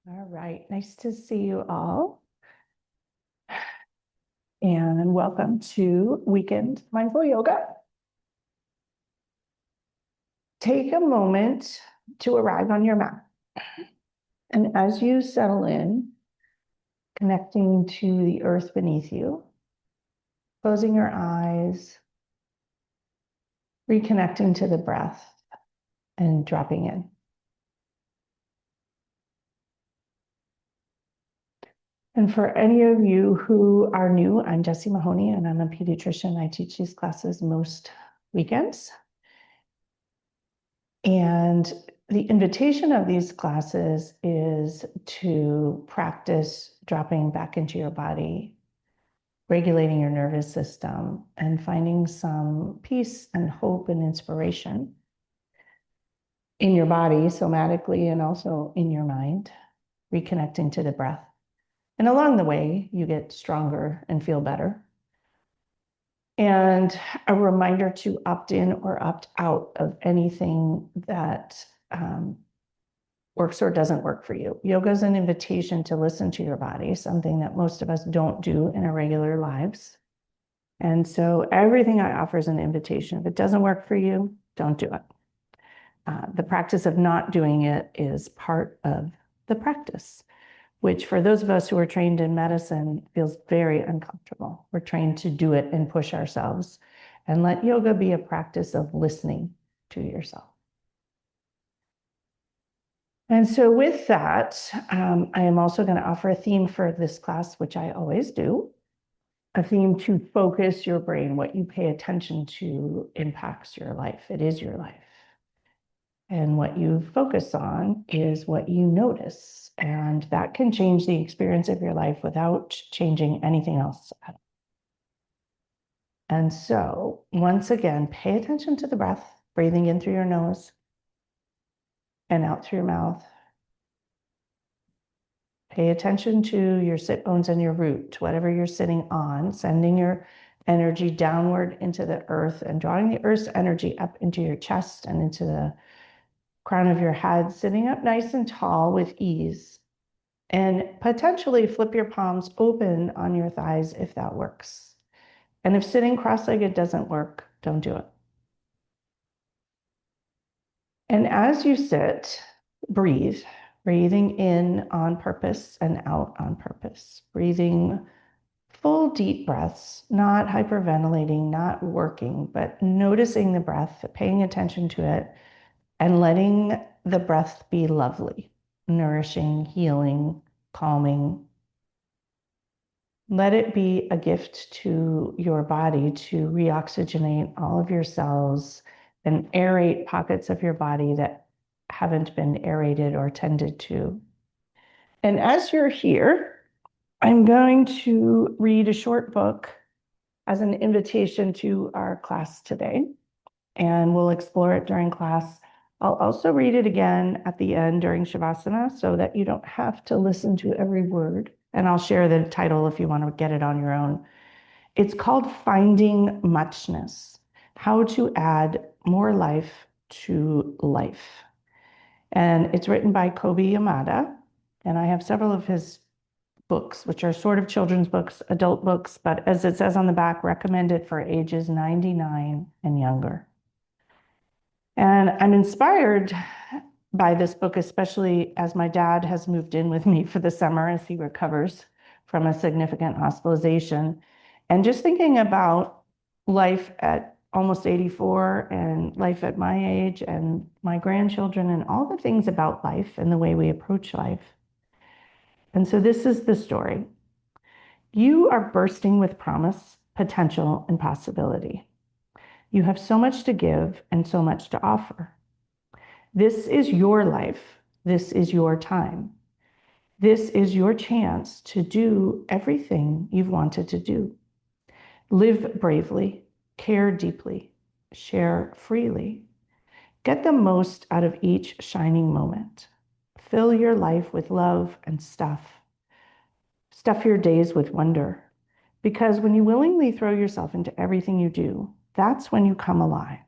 All right, nice to see you all. And welcome to Weekend Mindful Yoga. Take a moment to arrive on your mat. And as you settle in, connecting to the earth beneath you, closing your eyes, reconnecting to the breath, and dropping in. And for any of you who are new, I'm Jessie Mahoney, and I'm a pediatrician. I teach these classes most weekends. And the invitation of these classes is to practice dropping back into your body, regulating your nervous system, and finding some peace and hope and inspiration in your body, somatically, and also in your mind, reconnecting to the breath. And along the way, you get stronger and feel better. And a reminder to opt in or opt out of anything that works or doesn't work for you. Yoga is an invitation to listen to your body, something that most of us don't do in our regular lives. And so everything I offer is an invitation. If it doesn't work for you, don't do it. The practice of not doing it is part of the practice, which for those of us who are trained in medicine feels very uncomfortable. We're trained to do it and push ourselves, and let yoga be a practice of listening to yourself. And so with that, I am also going to offer a theme for this class, which I always do, a theme to focus your brain. What you pay attention to impacts your life. It is your life. And what you focus on is what you notice. And that can change the experience of your life without changing anything else. And so once again, pay attention to the breath, breathing in through your nose and out through your mouth. Pay attention to your sit bones and your root, whatever you're sitting on, sending your energy downward into the earth and drawing the earth's energy up into your chest and into the crown of your head, sitting up nice and tall with ease. And potentially flip your palms open on your thighs if that works. And if sitting cross-legged doesn't work, don't do it. And as you sit, breathe, breathing in on purpose and out on purpose, breathing full deep breaths, not hyperventilating, not working, but noticing the breath, paying attention to it, and letting the breath be lovely, nourishing, healing, calming. Let it be a gift to your body to reoxygenate all of your cells and aerate pockets of your body that haven't been aerated or tended to. And as you're here, I'm going to read a short book as an invitation to our class today, and we'll explore it during class. I'll also read it again at the end during Shavasana so that you don't have to listen to every word. And I'll share the title if you want to get it on your own. It's called Finding Muchness, How to Add More Life to Life. And it's written by Kobi Yamada. And I have several of his books, which are sort of children's books, adult books, but as it says on the back, recommended for ages 99 and younger. And I'm inspired by this book, especially as my dad has moved in with me for the summer as he recovers from a significant hospitalization. And just thinking about life at almost 84 and life at my age and my grandchildren and all the things about life and the way we approach life. And so this is the story. You are bursting with promise, potential, and possibility. You have so much to give and so much to offer. This is your life. This is your time. This is your chance to do everything you've wanted to do. Live bravely, care deeply, share freely. Get the most out of each shining moment. Fill your life with love and stuff. Stuff your days with wonder. Because when you willingly throw yourself into everything you do, that's when you come alive.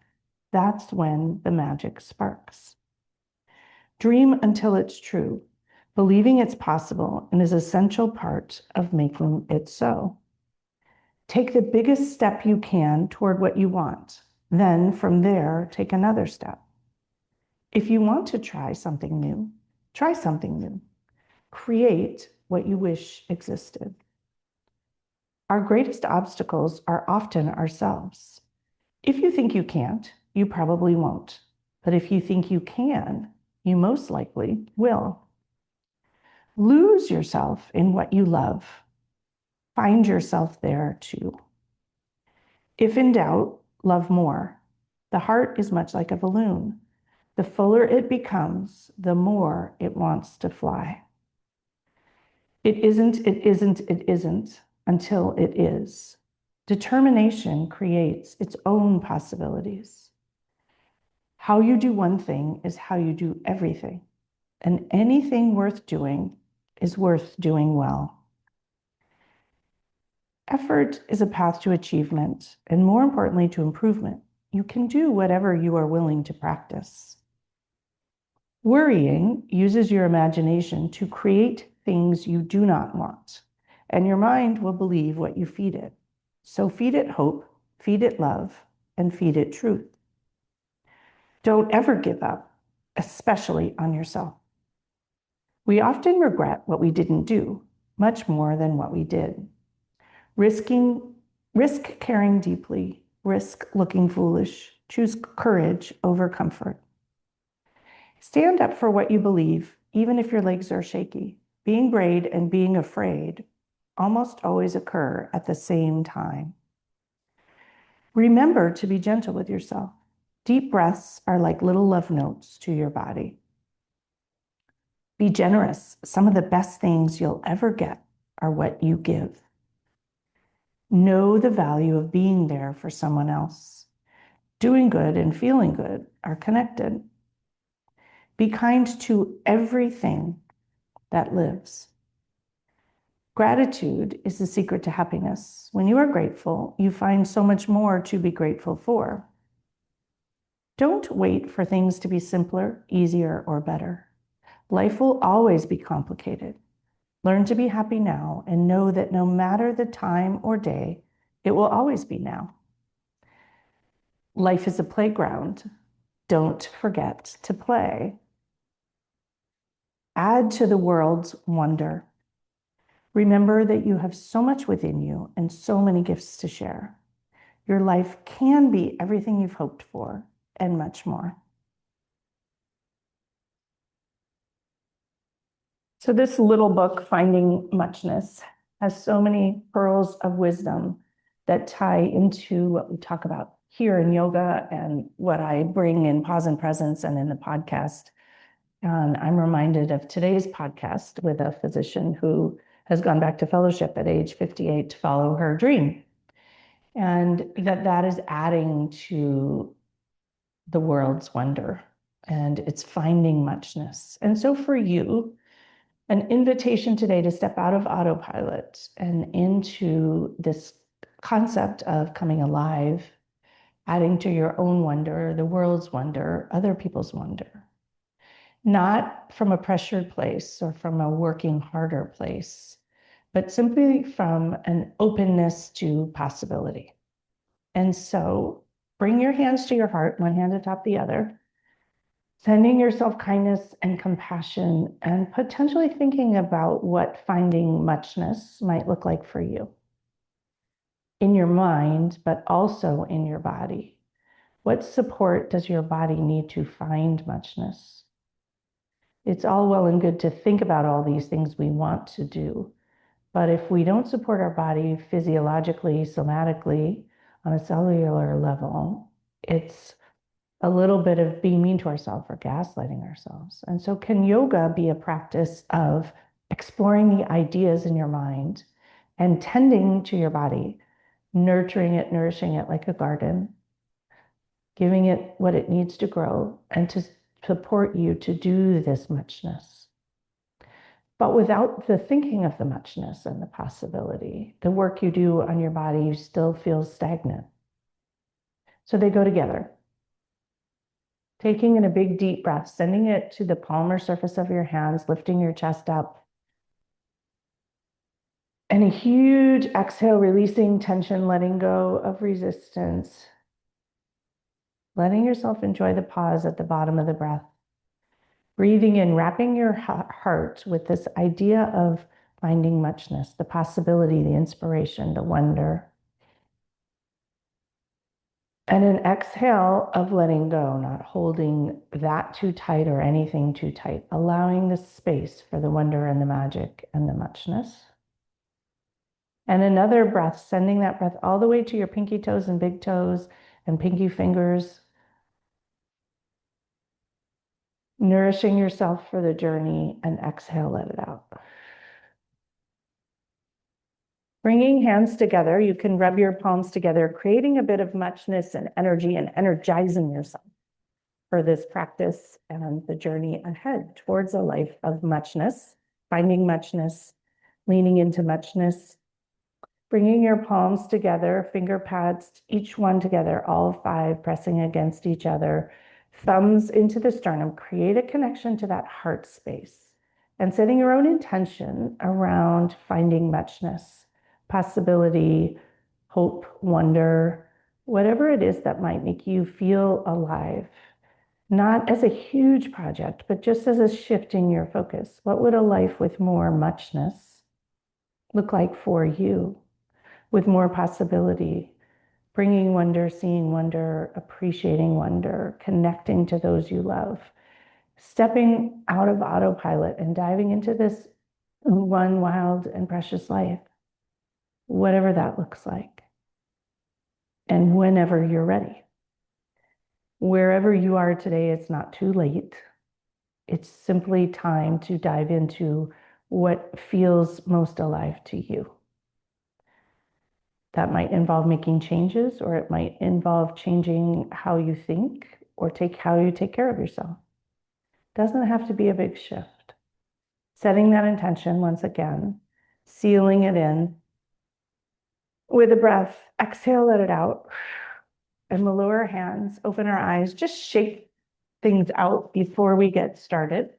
That's when the magic sparks. Dream until it's true. Believing it's possible and is an essential part of making it so. Take the biggest step you can toward what you want. Then from there, take another step. If you want to try something new, try something new. Create what you wish existed. Our greatest obstacles are often ourselves. If you think you can't, you probably won't. But if you think you can, you most likely will. Lose yourself in what you love. Find yourself there too. If in doubt, love more. The heart is much like a balloon. The fuller it becomes, the more it wants to fly. It isn't until it is. Determination creates its own possibilities. How you do one thing is how you do everything, and anything worth doing is worth doing well. Effort is a path to achievement, and more importantly, to improvement. You can do whatever you are willing to practice. Worrying uses your imagination to create things you do not want, and your mind will believe what you feed it. So feed it hope, feed it love, and feed it truth. Don't ever give up, especially on yourself. We often regret what we didn't do, much more than what we did. Risk caring deeply, risk looking foolish, choose courage over comfort. Stand up for what you believe, even if your legs are shaky. Being brave and being afraid almost always occur at the same time. Remember to be gentle with yourself. Deep breaths are like little love notes to your body. Be generous. Some of the best things you'll ever get are what you give. Know the value of being there for someone else. Doing good and feeling good are connected. Be kind to everything that lives. Gratitude is the secret to happiness. When you are grateful, you find so much more to be grateful for. Don't wait for things to be simpler, easier, or better. Life will always be complicated. Learn to be happy now and know that no matter the time or day, it will always be now. Life is a playground. Don't forget to play. Add to the world's wonder. Remember that you have so much within you and so many gifts to share. Your life can be everything you've hoped for and much more. So this little book, Finding Muchness, has so many pearls of wisdom that tie into what we talk about here in yoga and what I bring in Pause and Presence and in the podcast. And I'm reminded of today's podcast with a physician who has gone back to fellowship at age 58 to follow her dream. And that is adding to the world's wonder, and it's finding muchness. And so for you, an invitation today to step out of autopilot and into this concept of coming alive, adding to your own wonder, the world's wonder, other people's wonder. Not from a pressured place or from a working harder place, but simply from an openness to possibility. And so bring your hands to your heart, one hand atop the other, sending yourself kindness and compassion, and potentially thinking about what finding muchness might look like for you in your mind, but also in your body. What support does your body need to find muchness? It's all well and good to think about all these things we want to do, but if we don't support our body physiologically, somatically, on a cellular level, it's a little bit of being mean to ourselves or gaslighting ourselves. And so can yoga be a practice of exploring the ideas in your mind and tending to your body, nurturing it, nourishing it like a garden, giving it what it needs to grow and to support you to do this muchness. But without the thinking of the muchness and the possibility, the work you do on your body still feels stagnant. So they go together. Taking in a big deep breath, sending it to the palmar surface of your hands, lifting your chest up. And a huge exhale, releasing tension, letting go of resistance. Letting yourself enjoy the pause at the bottom of the breath. Breathing in, wrapping your heart with this idea of finding muchness, the possibility, the inspiration, the wonder. And an exhale of letting go, not holding that too tight or anything too tight, allowing the space for the wonder and the magic and the muchness. And another breath, sending that breath all the way to your pinky toes and big toes and pinky fingers. Nourishing yourself for the journey, and exhale, let it out. Bringing hands together, you can rub your palms together, creating a bit of muchness and energy and energizing yourself for this practice and the journey ahead towards a life of muchness, finding muchness, leaning into muchness, bringing your palms together, finger pads, each one together, all five pressing against each other, thumbs into the sternum, create a connection to that heart space, and setting your own intention around finding muchness, possibility, hope, wonder, whatever it is that might make you feel alive. Not as a huge project, but just as a shift in your focus. What would a life with more muchness look like for you? With more possibility, bringing wonder, seeing wonder, appreciating wonder, connecting to those you love, stepping out of autopilot and diving into this one wild and precious life, whatever that looks like, and whenever you're ready. Wherever you are today, it's not too late. It's simply time to dive into what feels most alive to you. That might involve making changes, or it might involve changing how you think or how you take care of yourself. Doesn't have to be a big shift. Setting that intention once again, sealing it in with a breath. Exhale, let it out. And we'll lower our hands, open our eyes, just shake things out before we get started.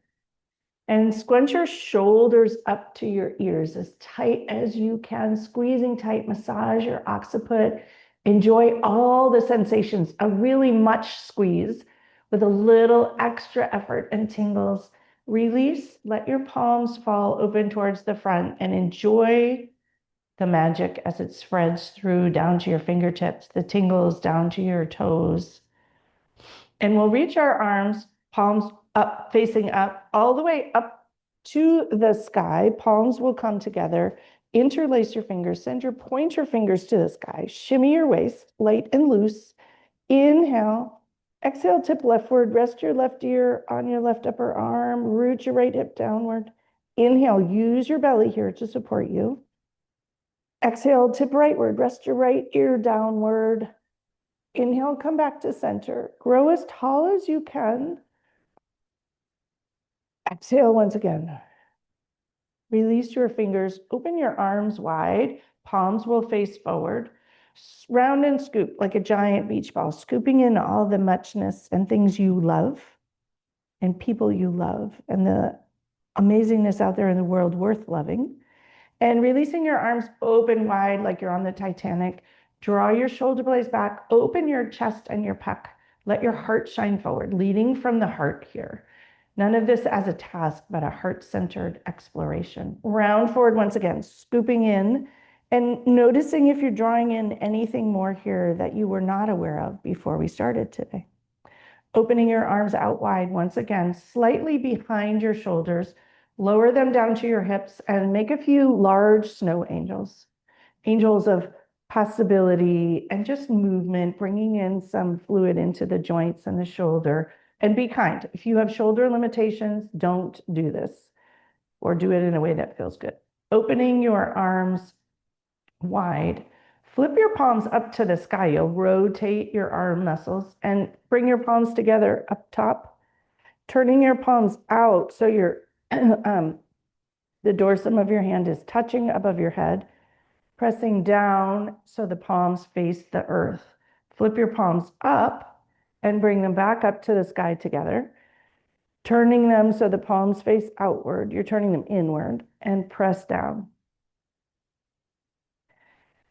And scrunch your shoulders up to your ears as tight as you can, squeezing tight, massage your occiput. Enjoy all the sensations, a really much squeeze with a little extra effort and tingles. Release, let your palms fall open towards the front, and enjoy the magic as it spreads through down to your fingertips, the tingles down to your toes. And we'll reach our arms, palms up, facing up, all the way up to the sky. Palms will come together. Interlace your fingers. Send your pointer fingers to the sky. Shimmy your waist, light and loose. Inhale. Exhale, tip leftward. Rest your left ear on your left upper arm. Root your right hip downward. Inhale. Use your belly here to support you. Exhale, tip rightward. Rest your right ear downward. Inhale, come back to center. Grow as tall as you can. Exhale once again. Release your fingers. Open your arms wide. Palms will face forward. Round and scoop like a giant beach ball, scooping in all the muchness and things you love and people you love and the amazingness out there in the world worth loving. And releasing your arms open wide like you're on the Titanic. Draw your shoulder blades back, open your chest and your pec. Let your heart shine forward, leading from the heart here. None of this as a task, but a heart-centered exploration. Round forward once again, scooping in and noticing if you're drawing in anything more here that you were not aware of before we started today. Opening your arms out wide once again, slightly behind your shoulders. Lower them down to your hips and make a few large snow angels. Angels of possibility and just movement, bringing in some fluid into the joints and the shoulder. And be kind. If you have shoulder limitations, don't do this, or do it in a way that feels good. Opening your arms wide. Flip your palms up to the sky. You'll rotate your arm muscles and bring your palms together up top. Turning your palms out so your the dorsum of your hand is touching above your head. Pressing down so the palms face the earth. Flip your palms up and bring them back up to the sky together, turning them so the palms face outward. You're turning them inward and press down.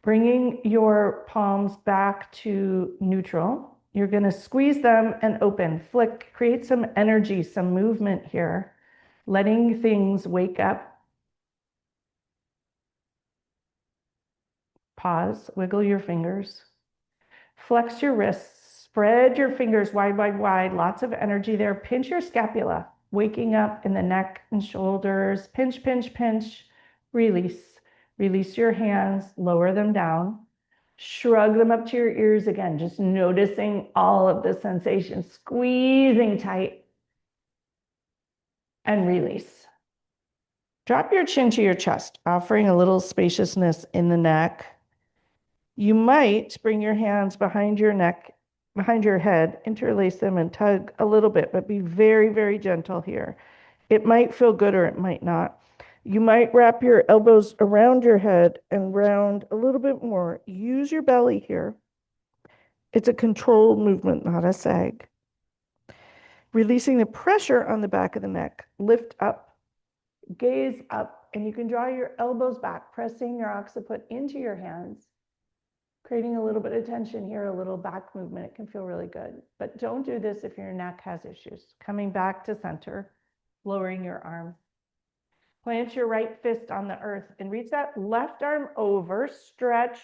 Bringing your palms back to neutral. You're going to squeeze them and open, flick, create some energy, some movement here, letting things wake up. Pause, wiggle your fingers, flex your wrists, spread your fingers wide, wide, wide, lots of energy there. Pinch your scapula, waking up in the neck and shoulders. Pinch, pinch, pinch, release. Release your hands, lower them down. Shrug them up to your ears again, just noticing all of the sensations, squeezing tight and release. Drop your chin to your chest, offering a little spaciousness in the neck. You might bring your hands behind your neck, behind your head, interlace them and tug a little bit, but be very, very gentle here. It might feel good or it might not. You might wrap your elbows around your head and round a little bit more. Use your belly here. It's a controlled movement, not a sag. Releasing the pressure on the back of the neck. Lift up, gaze up, and you can draw your elbows back, pressing your occiput into your hands, creating a little bit of tension here, a little back movement. It can feel really good. But don't do this if your neck has issues. Coming back to center, lowering your arm. Plant your right fist on the earth and reach that left arm over, stretch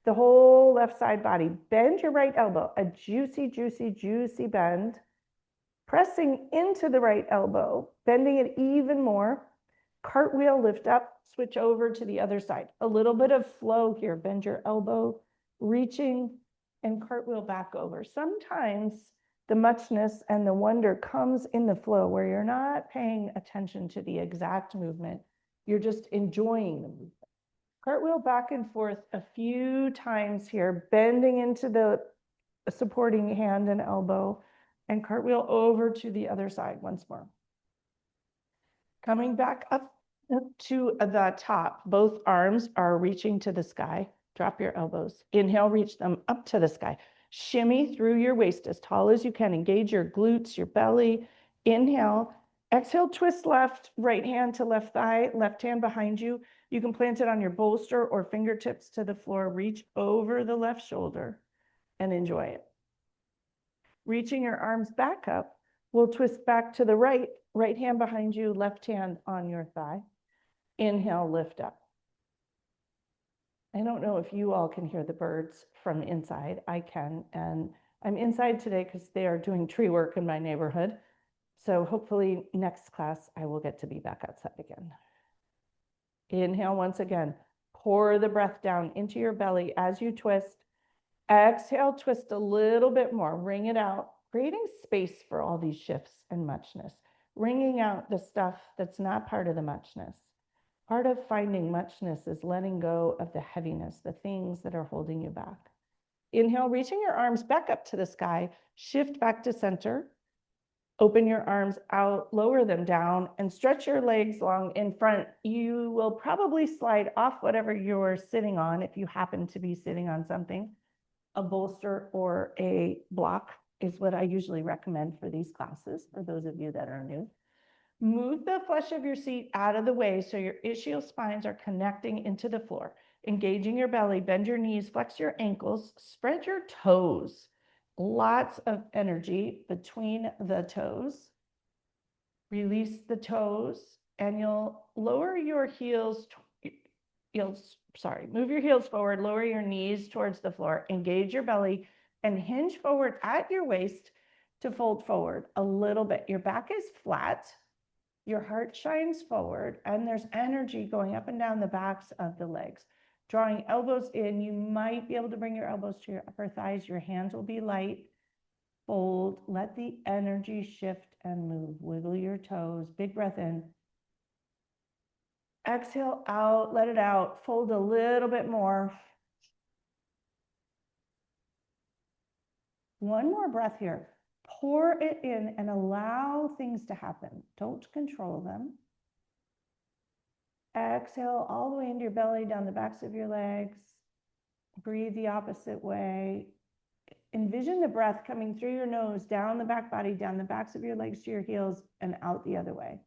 the whole left side body. Bend your right elbow, a juicy, juicy, juicy bend. Pressing into the right elbow, bending it even more. Cartwheel, lift up, switch over to the other side. A little bit of flow here. Bend your elbow, reaching, and cartwheel back over. Sometimes the muchness and the wonder comes in the flow where you're not paying attention to the exact movement. You're just enjoying the movement. Cartwheel back and forth a few times here, bending into the supporting hand and elbow, and cartwheel over to the other side once more. Coming back up to the top, both arms are reaching to the sky. Drop your elbows. Inhale, reach them up to the sky. Shimmy through your waist as tall as you can. Engage your glutes, your belly. Inhale. Exhale, twist left, right hand to left thigh, left hand behind you. You can plant it on your bolster or fingertips to the floor. Reach over the left shoulder and enjoy it. Reaching your arms back up, we'll twist back to the right, right hand behind you, left hand on your thigh. Inhale, lift up. I don't know if you all can hear the birds from inside. I can, and I'm inside today because they are doing tree work in my neighborhood. So hopefully next class, I will get to be back outside again. Inhale once again. Pour the breath down into your belly as you twist. Exhale, twist a little bit more, wring it out, creating space for all these shifts and muchness, wringing out the stuff that's not part of the muchness. Part of finding muchness is letting go of the heaviness, the things that are holding you back. Inhale, reaching your arms back up to the sky, shift back to center, open your arms out, lower them down, and stretch your legs long in front. You will probably slide off whatever you're sitting on if you happen to be sitting on something. A bolster or a block is what I usually recommend for these classes, for those of you that are new. Move the flesh of your seat out of the way so your ischial spines are connecting into the floor. Engaging your belly, bend your knees, flex your ankles, spread your toes. Lots of energy between the toes. Release the toes, and you'll lower your heels. Move your heels forward, lower your knees towards the floor, engage your belly, and hinge forward at your waist to fold forward a little bit. Your back is flat, your heart shines forward, and there's energy going up and down the backs of the legs. Drawing elbows in, you might be able to bring your elbows to your upper thighs. Your hands will be light. Fold, let the energy shift and move. Wiggle your toes, big breath in. Exhale out, let it out. Fold a little bit more. One more breath here. Pour it in and allow things to happen. Don't control them. Exhale all the way into your belly, down the backs of your legs. Breathe the opposite way. Envision the breath coming through your nose, down the back body, down the backs of your legs to your heels, and out the other way.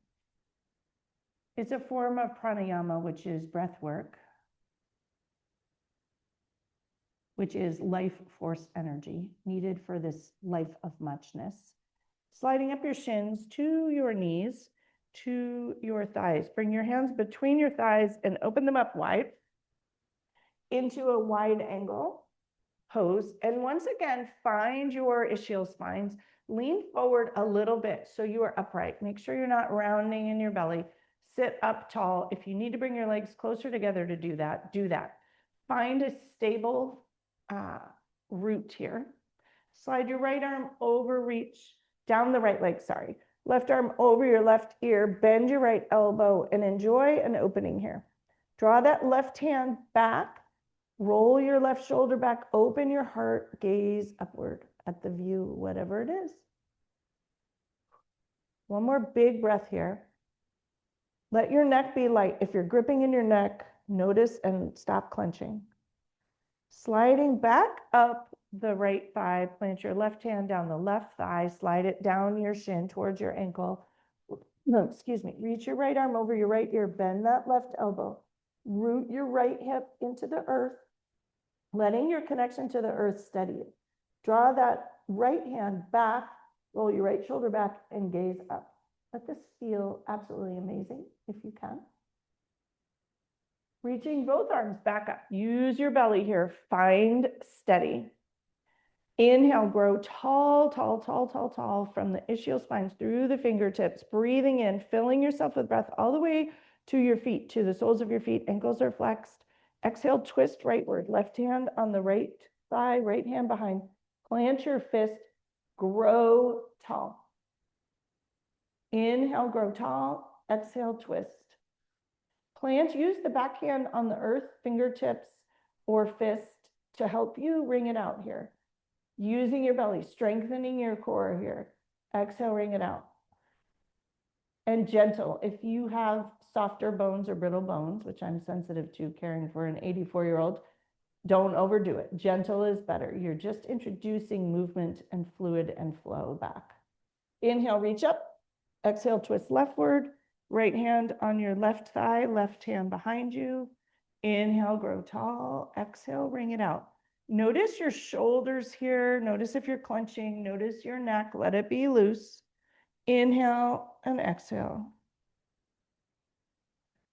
It's a form of pranayama, which is breath work, which is life force energy needed for this life of muchness. Sliding up your shins to your knees, to your thighs. Bring your hands between your thighs and open them up wide into a wide angle pose. And once again, find your ischial spines. Lean forward a little bit so you are upright. Make sure you're not rounding in your belly. Sit up tall. If you need to bring your legs closer together to do that, do that. Find a stable root here. Slide your right arm over, reach down the right leg, sorry. Left arm over your left ear, bend your right elbow, and enjoy an opening here. Draw that left hand back. Roll your left shoulder back, open your heart, gaze upward at the view, whatever it is. One more big breath here. Let your neck be light. If you're gripping in your neck, notice and stop clenching. Sliding back up the right thigh, plant your left hand down the left thigh, slide it down your shin towards your ankle. No, excuse me. Reach your right arm over your right ear, bend that left elbow. Root your right hip into the earth, letting your connection to the earth steady you. Draw that right hand back, roll your right shoulder back, and gaze up. Let this feel absolutely amazing if you can. Reaching both arms back up. Use your belly here. Find steady. Inhale, grow tall, tall, tall, tall, tall from the ischial spines through the fingertips. Breathing in, filling yourself with breath all the way to your feet, to the soles of your feet. Ankles are flexed. Exhale, twist rightward. Left hand on the right thigh, right hand behind. Plant your fist. Grow tall. Inhale, grow tall. Exhale, twist. Plant, use the back hand on the earth, fingertips or fist to help you ring it out here. Using your belly, strengthening your core here. Exhale, ring it out. And gentle. If you have softer bones or brittle bones, which I'm sensitive to caring for an 84-year-old, don't overdo it. Gentle is better. You're just introducing movement and fluid and flow back. Inhale, reach up. Exhale, twist leftward. Right hand on your left thigh, left hand behind you. Inhale, grow tall. Exhale, ring it out. Notice your shoulders here. Notice if you're clenching. Notice your neck. Let it be loose. Inhale and exhale.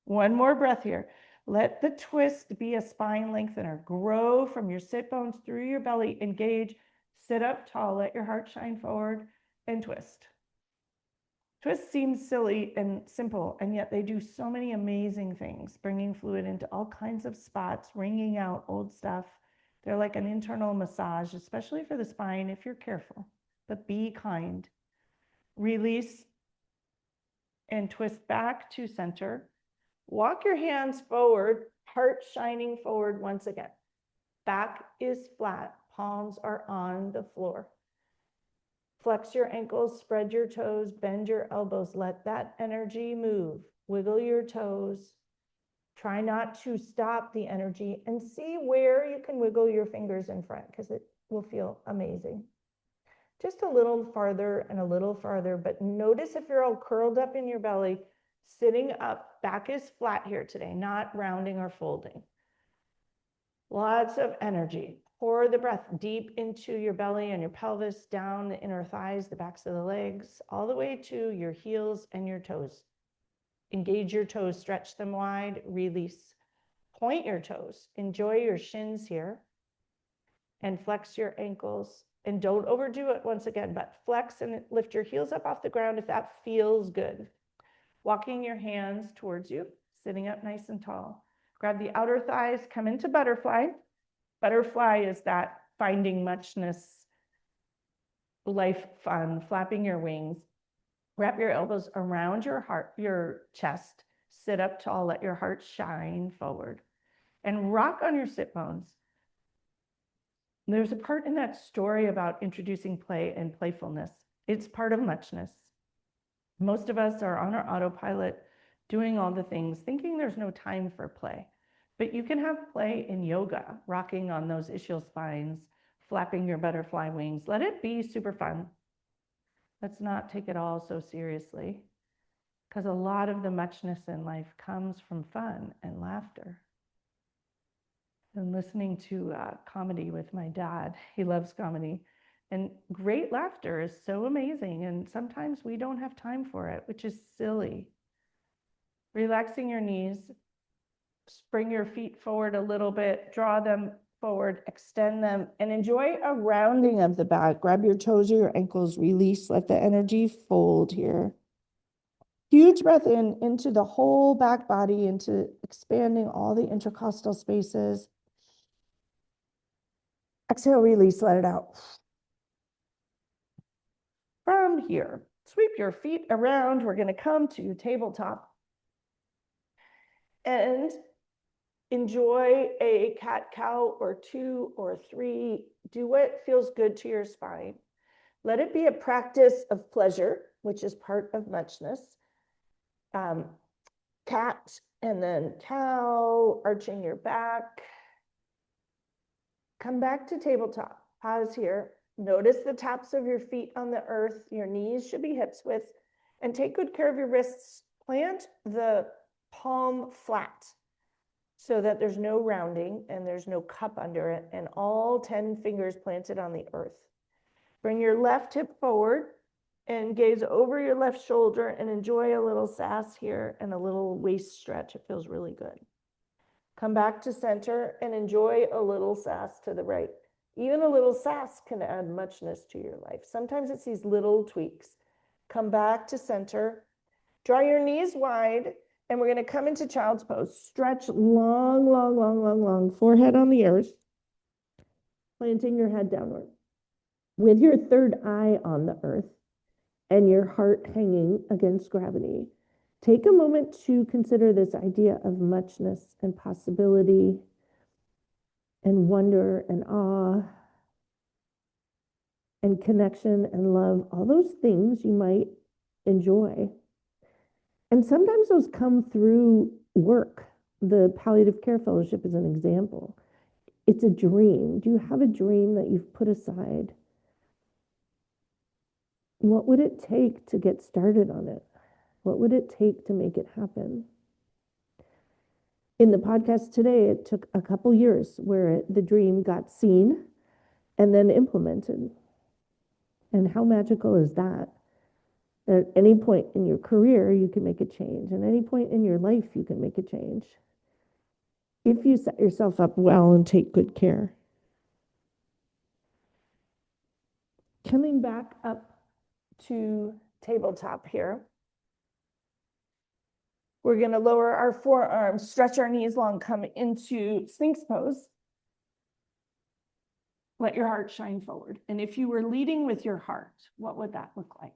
One more breath here. Let the twist be a spine lengthener. Grow from your sit bones through your belly. Engage. Sit up tall. Let your heart shine forward and twist. Twists seem silly and simple, and yet they do so many amazing things, bringing fluid into all kinds of spots, wringing out old stuff. They're like an internal massage, especially for the spine if you're careful, but be kind. Release and twist back to center. Walk your hands forward, heart shining forward once again. Back is flat, palms are on the floor. Flex your ankles, spread your toes, bend your elbows. Let that energy move. Wiggle your toes. Try not to stop the energy and see where you can wiggle your fingers in front because it will feel amazing. Just a little farther and a little farther, but notice if you're all curled up in your belly, sitting up, back is flat here today, not rounding or folding. Lots of energy. Pour the breath deep into your belly and your pelvis, down the inner thighs, the backs of the legs, all the way to your heels and your toes. Engage your toes, stretch them wide, release. Point your toes. Enjoy your shins here. And flex your ankles. And don't overdo it once again, but flex and lift your heels up off the ground if that feels good. Walking your hands towards you, sitting up nice and tall. Grab the outer thighs, come into butterfly. Butterfly is that finding muchness, life fun, flapping your wings. Wrap your elbows around your heart, your chest. Sit up tall, let your heart shine forward. And rock on your sit bones. There's a part in that story about introducing play and playfulness. It's part of muchness. Most of us are on our autopilot, doing all the things, thinking there's no time for play. But you can have play in yoga, rocking on those ischial spines, flapping your butterfly wings. Let it be super fun. Let's not take it all so seriously, because a lot of the muchness in life comes from fun and laughter. And listening to comedy with my dad, he loves comedy, and great laughter is so amazing. And sometimes we don't have time for it, which is silly. Relaxing your knees, bring your feet forward a little bit, draw them forward, extend them, and enjoy a rounding of the back. Grab your toes or your ankles, release, let the energy fold here. Huge breath in into the whole back body, into expanding all the intercostal spaces. Exhale, release, let it out. From here, sweep your feet around. We're going to come to tabletop and enjoy a cat-cow or 2 or 3. Do what feels good to your spine. Let it be a practice of pleasure, which is part of muchness. Cat and then cow, arching your back. Come back to tabletop. Pause here. Notice the tops of your feet on the earth. Your knees should be hips width. And take good care of your wrists. Plant the palm flat so that there's no rounding and there's no cup under it, and all 10 fingers planted on the earth. Bring your left hip forward and gaze over your left shoulder and enjoy a little sass here and a little waist stretch. It feels really good. Come back to center and enjoy a little sass to the right. Even a little sass can add muchness to your life. Sometimes it's these little tweaks. Come back to center. Draw your knees wide, and we're going to come into child's pose. Stretch long, long, long, long, long. Forehead on the earth. Planting your head downward. With your third eye on the earth and your heart hanging against gravity, take a moment to consider this idea of muchness and possibility and wonder and awe and connection and love, all those things you might enjoy. And sometimes those come through work. The Palliative Care Fellowship is an example. It's a dream. Do you have a dream that you've put aside? What would it take to get started on it? What would it take to make it happen? In the podcast today, it took a couple years where the dream got seen and then implemented. And how magical is that? At any point in your career, you can make a change. At any point in your life, you can make a change. If you set yourself up well and take good care. Coming back up to tabletop here. We're going to lower our forearms, stretch our knees long, come into Sphinx pose. Let your heart shine forward. And if you were leading with your heart, what would that look like?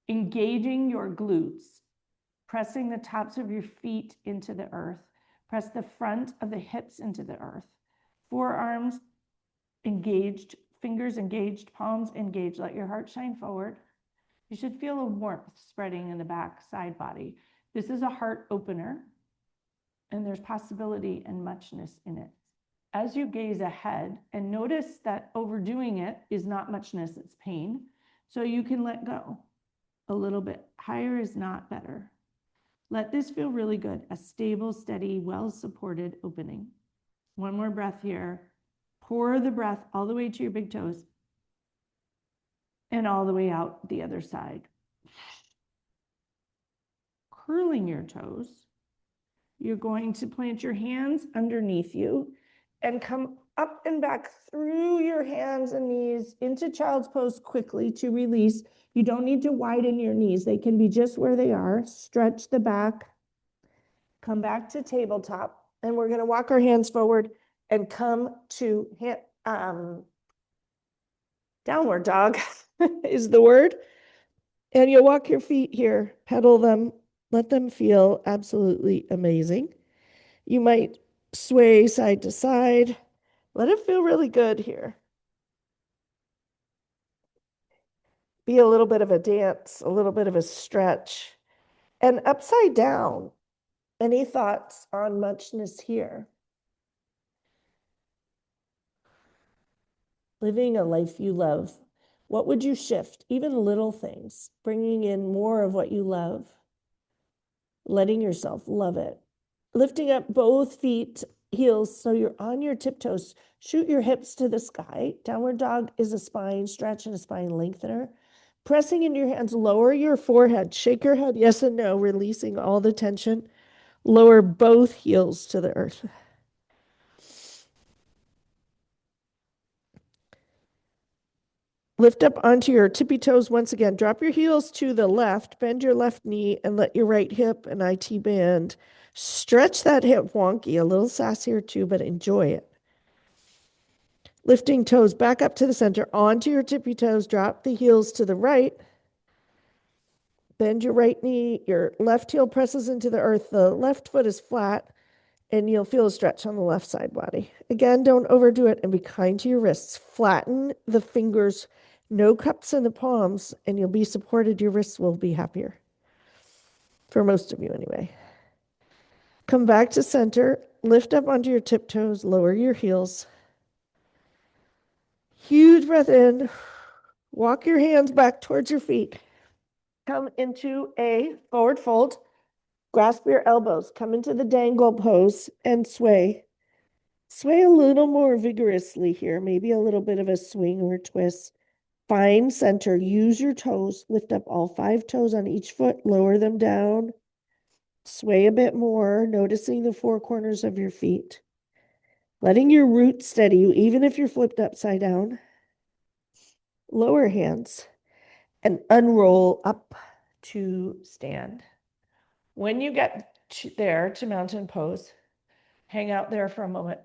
Engaging your glutes, pressing the tops of your feet into the earth. Press the front of the hips into the earth. Forearms engaged, fingers engaged, palms engaged. Let your heart shine forward. You should feel a warmth spreading in the back side body. This is a heart opener, and there's possibility and muchness in it. As you gaze ahead, and notice that overdoing it is not muchness, it's pain. So you can let go a little bit. Higher is not better. Let this feel really good. A stable, steady, well-supported opening. One more breath here. Pour the breath all the way to your big toes and all the way out the other side. Curling your toes. You're going to plant your hands underneath you and come up and back through your hands and knees into child's pose quickly to release. You don't need to widen your knees. They can be just where they are. Stretch the back. Come back to tabletop. And we're going to walk our hands forward and come to downward dog is the word. And you'll walk your feet here, pedal them, let them feel absolutely amazing. You might sway side to side. Let it feel really good here. Be a little bit of a dance, a little bit of a stretch. And upside down, any thoughts on muchness here? living a life you love. What would you shift? Even little things, bringing in more of what you love, letting yourself love it. Lifting up both feet, heels, so you're on your tiptoes. Shoot your hips to the sky. Downward dog is a spine stretch and a spine lengthener. Pressing into your hands, lower your forehead. Shake your head yes and no, releasing all the tension. Lower both heels to the earth. Lift up onto your tippy toes once again. Drop your heels to the left. Bend your left knee and let your right hip and IT bend. Stretch that hip wonky. A little sass here too, but enjoy it. Lifting toes back up to the center, onto your tippy toes. Drop the heels to the right. Bend your right knee. Your left heel presses into the earth. The left foot is flat, and you'll feel a stretch on the left side body. Again, don't overdo it and be kind to your wrists. Flatten the fingers, no cups in the palms, and you'll be supported. Your wrists will be happier. For most of you, anyway. Come back to center. Lift up onto your tiptoes. Lower your heels. Huge breath in. Walk your hands back towards your feet. Come into a forward fold. Grasp your elbows. Come into the dangle pose and sway. Sway a little more vigorously here, maybe a little bit of a swing or twist. Find center. Use your toes. Lift up all 5 toes on each foot. Lower them down. Sway a bit more, noticing the 4 corners of your feet. Letting your root steady you, even if you're flipped upside down. Lower hands and unroll up to stand. When you get there to mountain pose, hang out there for a moment.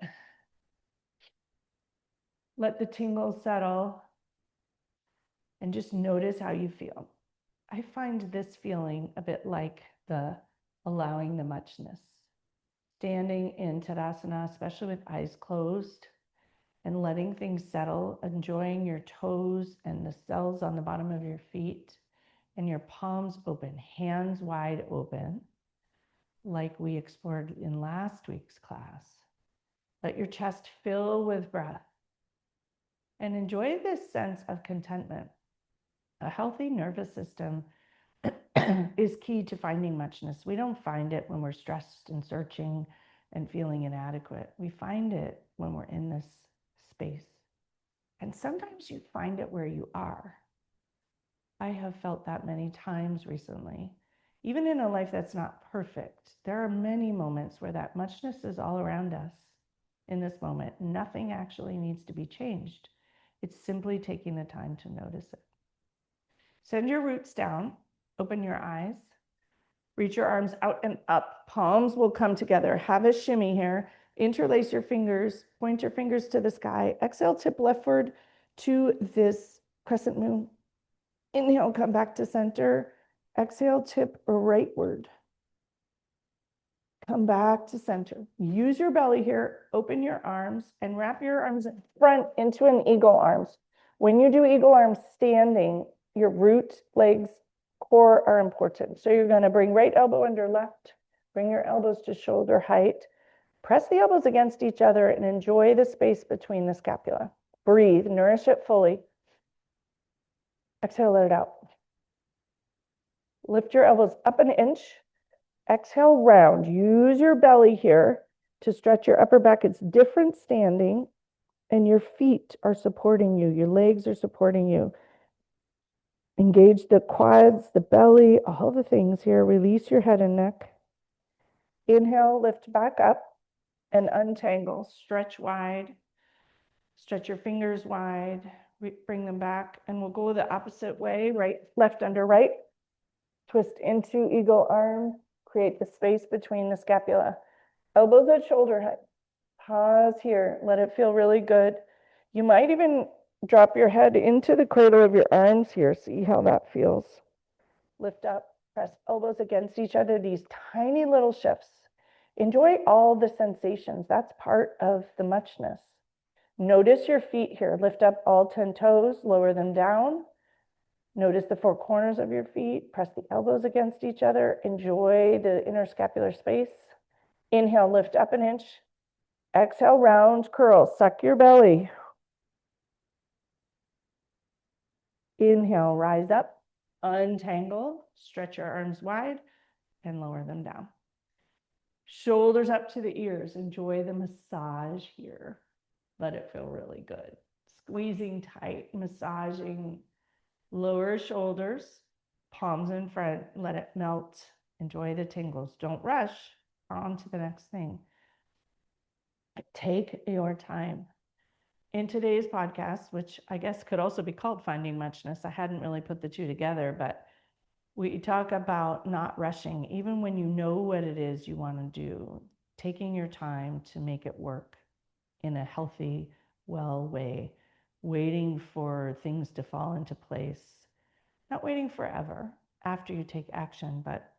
Let the tingles settle and just notice how you feel. I find this feeling a bit like the allowing the muchness. Standing in Tadasana, especially with eyes closed, and letting things settle, enjoying your toes and the cells on the bottom of your feet, and your palms open, hands wide open, like we explored in last week's class. Let your chest fill with breath and enjoy this sense of contentment. A healthy nervous system is key to finding muchness. We don't find it when we're stressed and searching and feeling inadequate. We find it when we're in this space. And sometimes you find it where you are. I have felt that many times recently. Even in a life that's not perfect, there are many moments where that muchness is all around us. In this moment, nothing actually needs to be changed. It's simply taking the time to notice it. Send your roots down, open your eyes, reach your arms out and up. Palms will come together. Have a shimmy here. Interlace your fingers, point your fingers to the sky. Exhale, tip leftward to this crescent moon. Inhale, come back to center. Exhale, tip rightward. Come back to center. Use your belly here. Open your arms and wrap your arms in front into an eagle arms. When you do eagle arms standing, your root, legs, core are important. So you're going to bring right elbow under left. Bring your elbows to shoulder height. Press the elbows against each other and enjoy the space between the scapula. Breathe, nourish it fully. Exhale, let it out. Lift your elbows up an inch. Exhale, round. Use your belly here to stretch your upper back. It's different standing, and your feet are supporting you. Your legs are supporting you. Engage the quads, the belly, all the things here. Release your head and neck. Inhale, lift back up and untangle. Stretch wide. Stretch your fingers wide. Bring them back, and we'll go the opposite way, right, left under right. Twist into eagle arm. Create the space between the scapula. Elbows at shoulder height. Pause here. Let it feel really good. You might even drop your head into the cradle of your arms here. See how that feels. Lift up. Press elbows against each other. These tiny little shifts. Enjoy all the sensations. That's part of the muchness. Notice your feet here. Lift up all 10 toes. Lower them down. Notice the 4 corners of your feet. Press the elbows against each other. Enjoy the interscapular space. Inhale, lift up an inch. Exhale, round curl. Suck your belly. Inhale, rise up, untangle, stretch your arms wide, and lower them down. Shoulders up to the ears. Enjoy the massage here. Let it feel really good. Squeezing tight, massaging. Lower shoulders, palms in front, let it melt. Enjoy the tingles. Don't rush. On to the next thing. Take your time. In today's podcast, which I guess could also be called Finding Muchness, I hadn't really put the two together, but we talk about not rushing, even when you know what it is you want to do, taking your time to make it work in a healthy, well way, waiting for things to fall into place, not waiting forever after you take action, but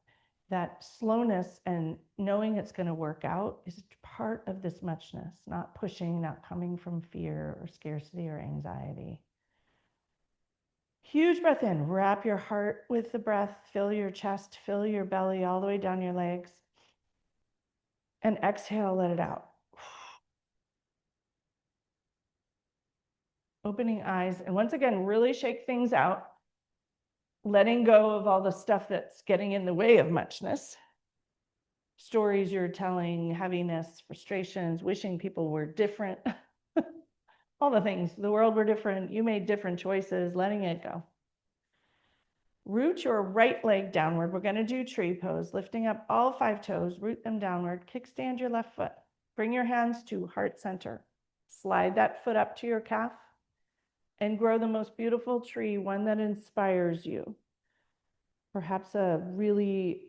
that slowness and knowing it's going to work out is part of this muchness, not pushing, not coming from fear or scarcity or anxiety. Huge breath in, wrap your heart with the breath, fill your chest, fill your belly all the way down your legs. And exhale, let it out. Opening eyes, and once again, really shake things out, letting go of all the stuff that's getting in the way of muchness. Stories you're telling, heaviness, frustrations, wishing people were different, all the things, the world were different, you made different choices, letting it go. Root your right leg downward. We're going to do tree pose, lifting up all 5 toes, root them downward, kickstand your left foot. Bring your hands to heart center. Slide that foot up to your calf and grow the most beautiful tree, one that inspires you. Perhaps a really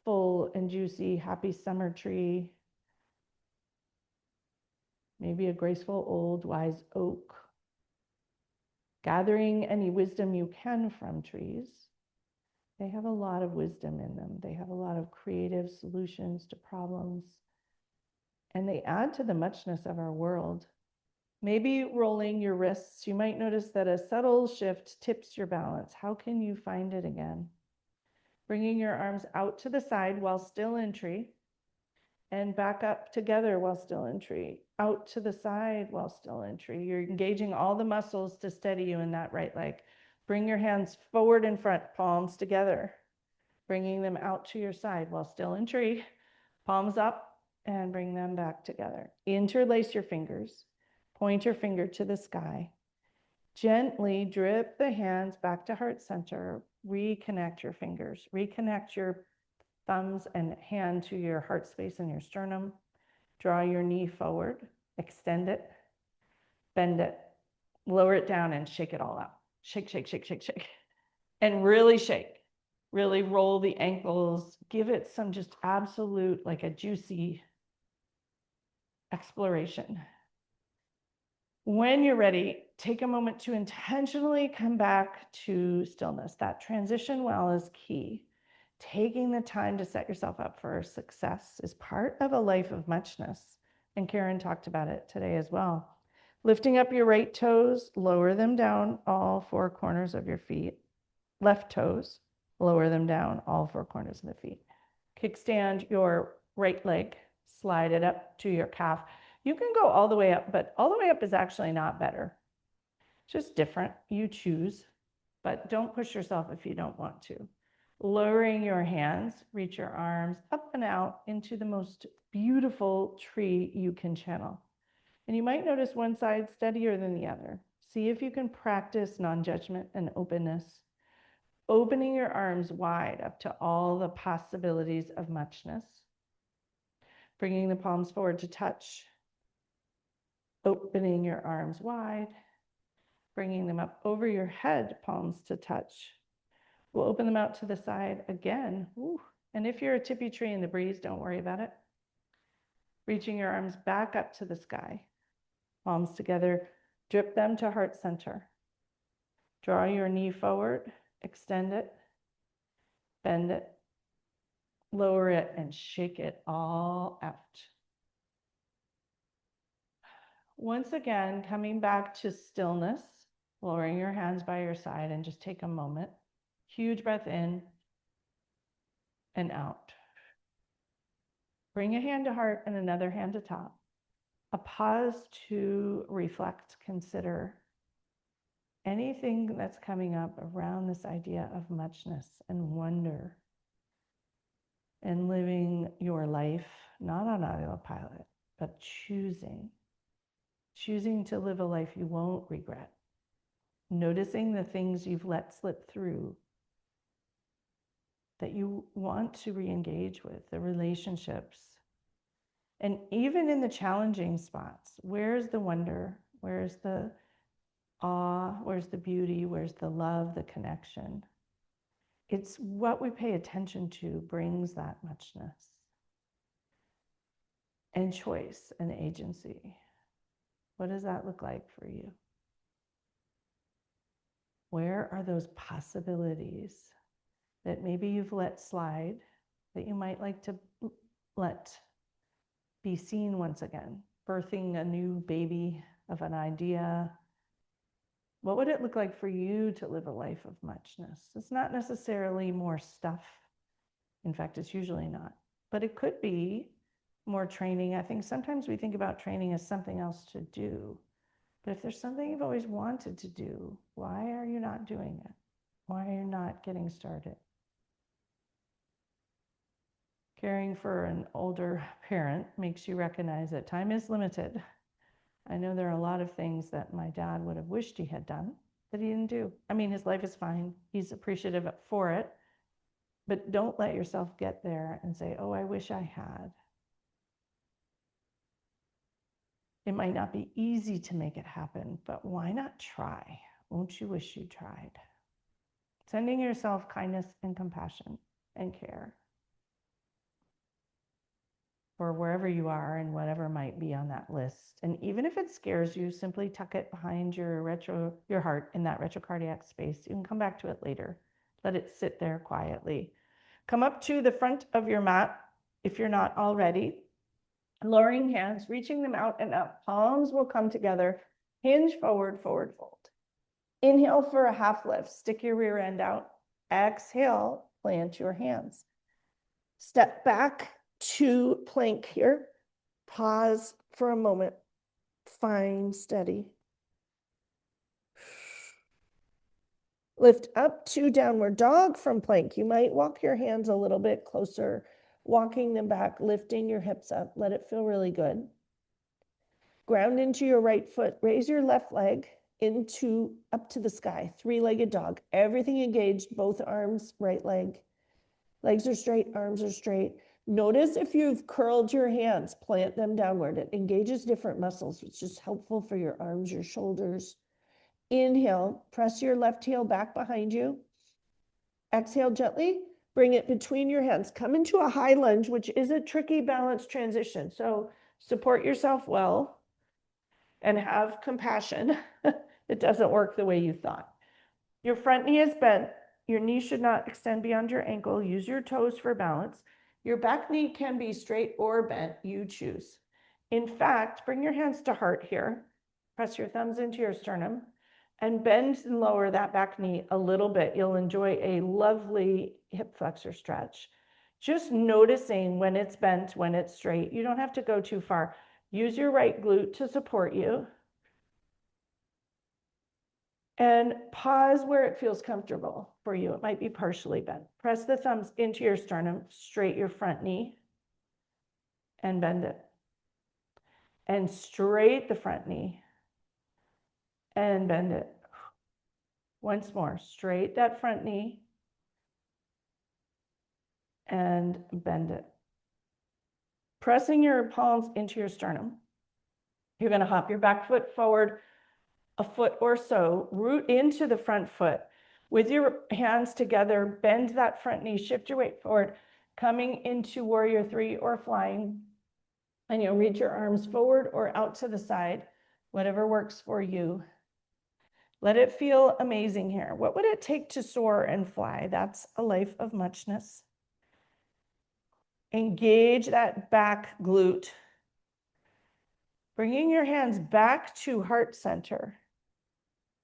full and juicy, happy summer tree. Maybe a graceful old wise oak. Gathering any wisdom you can from trees. They have a lot of wisdom in them. They have a lot of creative solutions to problems. And they add to the muchness of our world. Maybe rolling your wrists, you might notice that a subtle shift tips your balance. How can you find it again? Bringing your arms out to the side while still in tree, and back up together while still in tree, out to the side while still in tree. You're engaging all the muscles to steady you in that right leg. Bring your hands forward in front, palms together, bringing them out to your side while still in tree, palms up, and bring them back together. Interlace your fingers, point your finger to the sky. Gently drip the hands back to heart center. Reconnect your fingers, reconnect your thumbs and hand to your heart space and your sternum. Draw your knee forward, extend it, bend it, lower it down and shake it all out. Shake, shake, shake, shake, shake. And really shake. Really roll the ankles. Give it some just absolute, like a juicy exploration. When you're ready, take a moment to intentionally come back to stillness. That transition well is key. Taking the time to set yourself up for success is part of a life of muchness. And Karen talked about it today as well. Lifting up your right toes, lower them down all 4 corners of your feet. Left toes, lower them down all 4 corners of the feet. Kickstand your right leg, slide it up to your calf. You can go all the way up, but all the way up is actually not better. It's just different. You choose, but don't push yourself if you don't want to. Lowering your hands, reach your arms up and out into the most beautiful tree you can channel. And you might notice one side steadier than the other. See if you can practice non-judgment and openness. Opening your arms wide up to all the possibilities of muchness. Bringing the palms forward to touch. Opening your arms wide. Bringing them up over your head, palms to touch. We'll open them out to the side again. Ooh. And if you're a tippy tree in the breeze, don't worry about it. Reaching your arms back up to the sky. Palms together, drip them to heart center. Draw your knee forward, extend it, bend it, lower it, and shake it all out. Once again, coming back to stillness, lowering your hands by your side and just take a moment. Huge breath in and out. Bring a hand to heart and another hand to top. A pause to reflect, consider. anything that's coming up around this idea of muchness and wonder and living your life not on autopilot, but choosing to live a life you won't regret, noticing the things you've let slip through that you want to re-engage with, the relationships. And even in the challenging spots, where's the wonder? Where's the awe? Where's the beauty? Where's the love, the connection? It's what we pay attention to brings that muchness and choice and agency. What does that look like for you? Where are those possibilities that maybe you've let slide that you might like to let be seen once again? Birthing a new baby of an idea. What would it look like for you to live a life of muchness? It's not necessarily more stuff. In fact, it's usually not. But it could be more training. I think sometimes we think about training as something else to do. But if there's something you've always wanted to do, why are you not doing it? Why are you not getting started? Caring for an older parent makes you recognize that time is limited. I know there are a lot of things that my dad would have wished he had done that he didn't do. I mean, his life is fine. He's appreciative for it. But don't let yourself get there and say, oh, I wish I had. It might not be easy to make it happen, but why not try? Won't you wish you tried? Sending yourself kindness and compassion and care for wherever you are and whatever might be on that list. And even if it scares you, simply tuck it behind your heart in that retrocardiac space. You can come back to it later. Let it sit there quietly. Come up to the front of your mat if you're not already. Lowering hands, reaching them out and up. Palms will come together. Hinge forward, forward fold. Inhale for a half lift. Stick your rear end out. Exhale, plant your hands. Step back to plank here. Pause for a moment. Find steady. Lift up to downward dog from plank. You might walk your hands a little bit closer, walking them back, lifting your hips up. Let it feel really good. Ground into your right foot. Raise your left leg up to the sky. Three-legged dog. Everything engaged, both arms, right leg. Legs are straight, arms are straight. Notice if you've curled your hands, plant them downward. It engages different muscles, which is helpful for your arms, your shoulders. Inhale, press your left heel back behind you. Exhale gently, bring it between your hands. Come into a high lunge, which is a tricky balance transition. So support yourself well and have compassion. It doesn't work the way you thought. Your front knee is bent. Your knee should not extend beyond your ankle. Use your toes for balance. Your back knee can be straight or bent. You choose. In fact, bring your hands to heart here. Press your thumbs into your sternum and bend and lower that back knee a little bit. You'll enjoy a lovely hip flexor stretch. Just noticing when it's bent, when it's straight. You don't have to go too far. Use your right glute to support you. And pause where it feels comfortable for you. It might be partially bent. Press the thumbs into your sternum, straight your front knee, and bend it. And straight the front knee, and bend it. Once more, straight that front knee, and bend it. Pressing your palms into your sternum. You're going to hop your back foot forward a foot or so, root into the front foot. With your hands together, bend that front knee, shift your weight forward, coming into warrior three or flying. And you'll reach your arms forward or out to the side, whatever works for you. Let it feel amazing here. What would it take to soar and fly? That's a life of muchness. Engage that back glute. Bringing your hands back to heart center.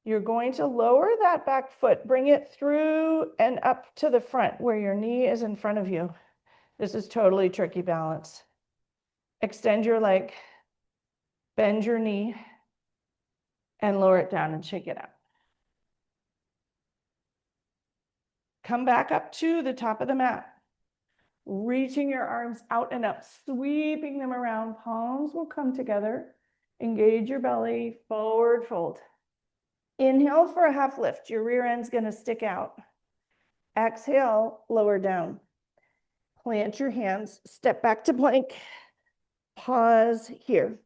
You're going to lower that back foot, bring it through and up to the front where your knee is in front of you. This is totally tricky balance. Extend your leg, bend your knee, and lower it down and shake it out. Come back up to the top of the mat. Reaching your arms out and up, sweeping them around. Palms will come together. Engage your belly, forward fold. Inhale for a half lift. Your rear end's going to stick out. Exhale, lower down. Plant your hands, step back to plank. Pause here.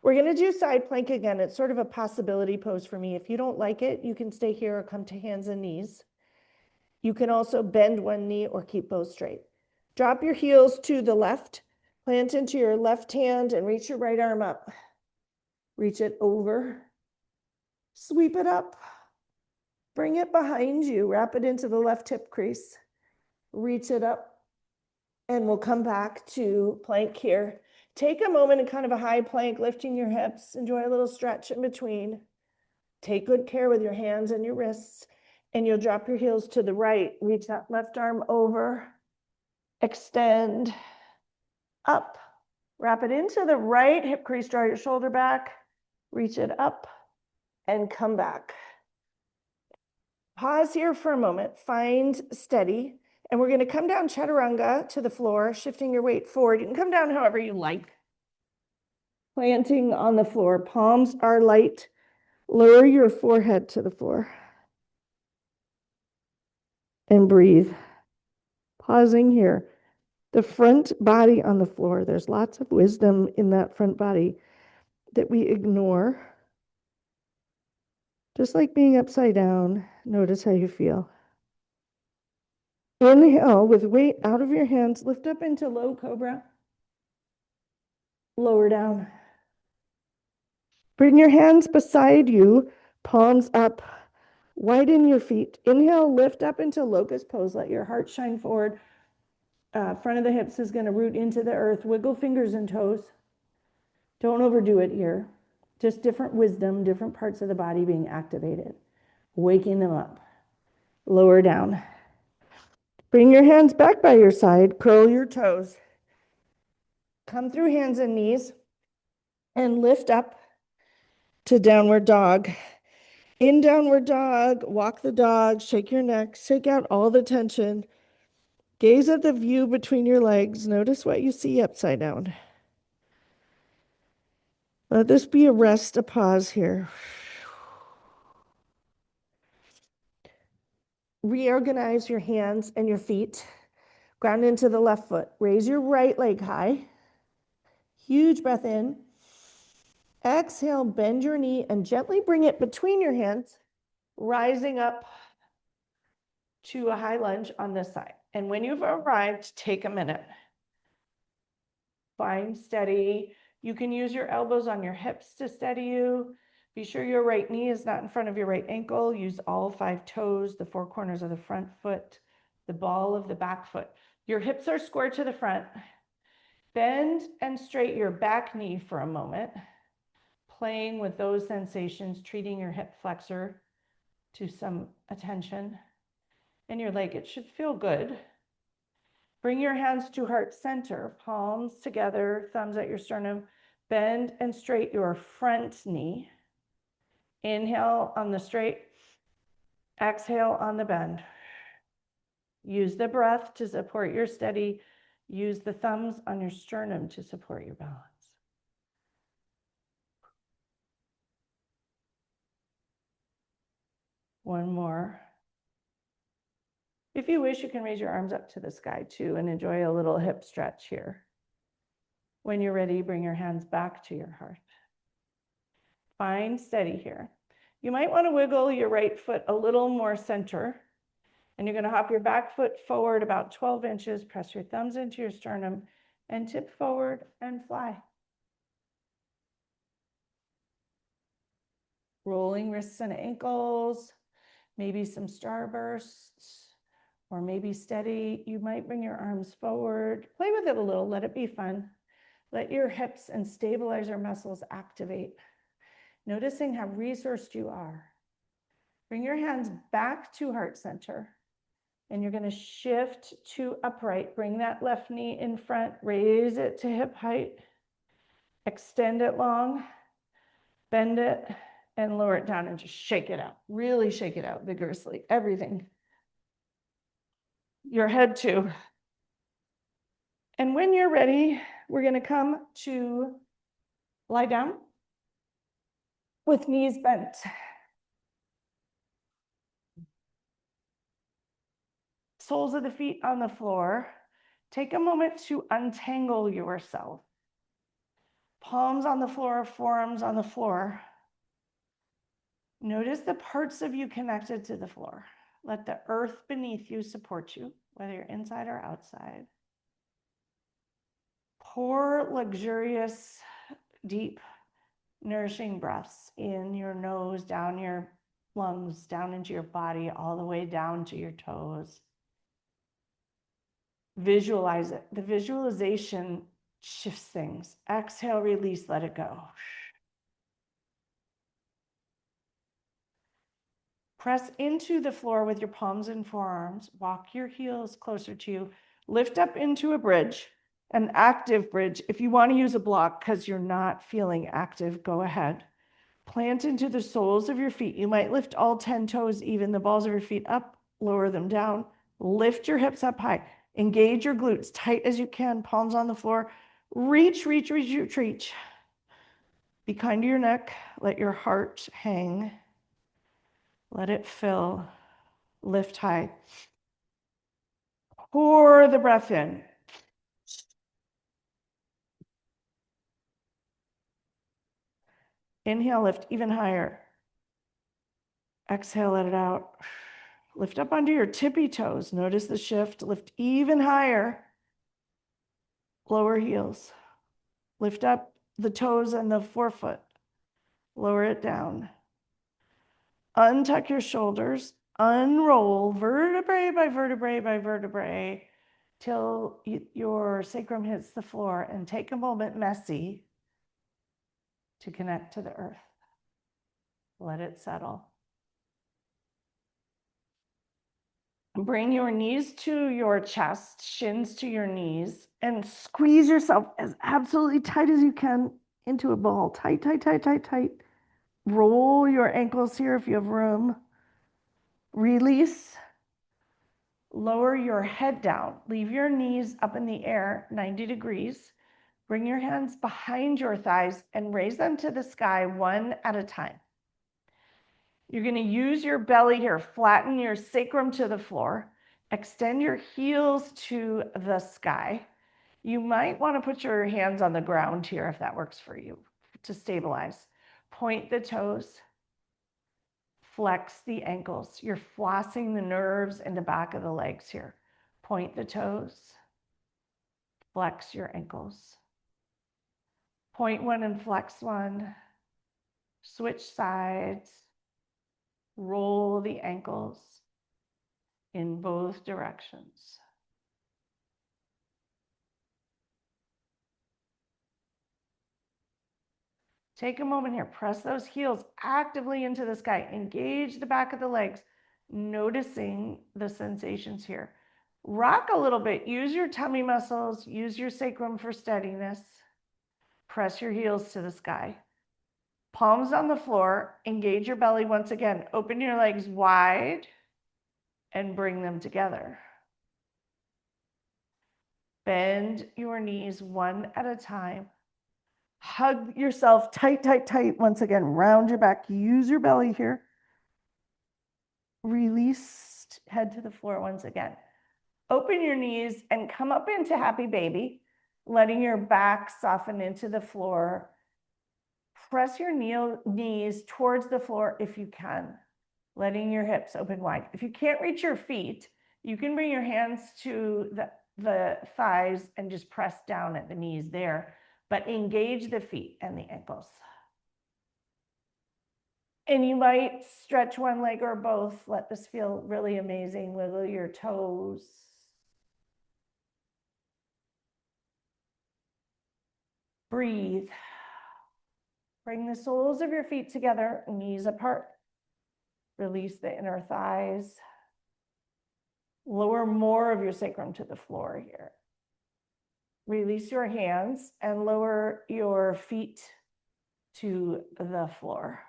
We're going to do side plank again. It's sort of a possibility pose for me. If you don't like it, you can stay here or come to hands and knees. You can also bend one knee or keep both straight. Drop your heels to the left, plant into your left hand and reach your right arm up. Reach it over, sweep it up, bring it behind you, wrap it into the left hip crease, reach it up, and we'll come back to plank here. Take a moment in kind of a high plank, lifting your hips, enjoy a little stretch in between. Take good care with your hands and your wrists, and you'll drop your heels to the right, reach that left arm over, extend, up, wrap it into the right hip crease, draw your shoulder back, reach it up, and come back. Pause here for a moment, find steady, and we're going to come down chaturanga to the floor, shifting your weight forward. You can come down however you like. Planting on the floor, palms are light. Lower your forehead to the floor. And breathe. Pausing here. The front body on the floor, there's lots of wisdom in that front body that we ignore. Just like being upside down, notice how you feel. Inhale with weight out of your hands, lift up into low cobra. Lower down. Bring your hands beside you, palms up. Widen your feet. Inhale, lift up into locust pose. Let your heart shine forward. Front of the hips is going to root into the earth. Wiggle fingers and toes. Don't overdo it here. Just different wisdom, different parts of the body being activated. Waking them up. Lower down. Bring your hands back by your side. Curl your toes. Come through hands and knees. And lift up to downward dog. In downward dog, walk the dog, shake your neck, shake out all the tension. Gaze at the view between your legs. Notice what you see upside down. Let this be a rest, a pause here. Reorganize your hands and your feet. Ground into the left foot. Raise your right leg high. Huge breath in. Exhale, bend your knee and gently bring it between your hands, rising up to a high lunge on this side. And when you've arrived, take a minute. Find steady. You can use your elbows on your hips to steady you. Be sure your right knee is not in front of your right ankle. Use all 5 toes, the 4 corners of the front foot, the ball of the back foot. Your hips are square to the front. Bend and straighten your back knee for a moment, playing with those sensations, treating your hip flexor to some attention. And your leg, it should feel good. Bring your hands to heart center, palms together, thumbs at your sternum. Bend and straighten your front knee. Inhale on the straight, exhale on the bend. Use the breath to support your steady. Use the thumbs on your sternum to support your balance. One more. If you wish, you can raise your arms up to the sky too and enjoy a little hip stretch here. When you're ready, bring your hands back to your heart. Find steady here. You might want to wiggle your right foot a little more center. And you're going to hop your back foot forward about 12 inches, press your thumbs into your sternum, and tip forward and fly. Rolling wrists and ankles, maybe some starbursts, or maybe steady. You might bring your arms forward. Play with it a little, let it be fun. Let your hips and stabilizer muscles activate. Noticing how resourced you are. Bring your hands back to heart center. And you're going to shift to upright. Bring that left knee in front. Raise it to hip height. Extend it long. Bend it and lower it down and just shake it out. Really shake it out vigorously. Everything. your head too. And when you're ready, we're going to come to lie down with knees bent. Soles of the feet on the floor. Take a moment to untangle yourself. Palms on the floor, forearms on the floor. Notice the parts of you connected to the floor. Let the earth beneath you support you, whether you're inside or outside. Pour luxurious, deep, nourishing breaths in your nose, down your lungs, down into your body, all the way down to your toes. Visualize it. The visualization shifts things. Exhale, release, let it go. Press into the floor with your palms and forearms. Walk your heels closer to you. Lift up into a bridge, an active bridge. If you want to use a block because you're not feeling active, go ahead. Plant into the soles of your feet. You might lift all 10 toes, even the balls of your feet up, lower them down. Lift your hips up high. Engage your glutes tight as you can, palms on the floor. Reach, reach, reach, reach, reach. Be kind to your neck. Let your heart hang. Let it fill. Lift high. Pour the breath in. Inhale, lift even higher. Exhale, let it out. Lift up onto your tippy toes. Notice the shift. Lift even higher. Lower heels. Lift up the toes and the forefoot. Lower it down. Untuck your shoulders. Unroll vertebrae by vertebrae by vertebrae till your sacrum hits the floor, and take a moment, messy, to connect to the earth. Let it settle. Bring your knees to your chest, shins to your knees, and squeeze yourself as absolutely tight as you can into a ball. Tight, tight, tight, tight, tight. Roll your ankles here if you have room. Release. Lower your head down. Leave your knees up in the air, 90 degrees. Bring your hands behind your thighs and raise them to the sky one at a time. You're going to use your belly here. Flatten your sacrum to the floor. Extend your heels to the sky. You might want to put your hands on the ground here if that works for you to stabilize. Point the toes. Flex the ankles. You're flossing the nerves in the back of the legs here. Point the toes. Flex your ankles. Point one and flex one. Switch sides. Roll the ankles in both directions. Take a moment here. Press those heels actively into the sky. Engage the back of the legs, noticing the sensations here. Rock a little bit. Use your tummy muscles. Use your sacrum for steadiness. Press your heels to the sky. Palms on the floor. Engage your belly once again. Open your legs wide and bring them together. Bend your knees one at a time. Hug yourself tight, tight, tight. Once again, round your back. Use your belly here. Release, head to the floor once again. Open your knees and come up into happy baby, letting your back soften into the floor. Press your knees towards the floor if you can, letting your hips open wide. If you can't reach your feet, you can bring your hands to the thighs and just press down at the knees there, but engage the feet and the ankles. And you might stretch one leg or both. Let this feel really amazing. Wiggle your toes. Breathe. Bring the soles of your feet together, knees apart. Release the inner thighs. Lower more of your sacrum to the floor here. Release your hands and lower your feet to the floor.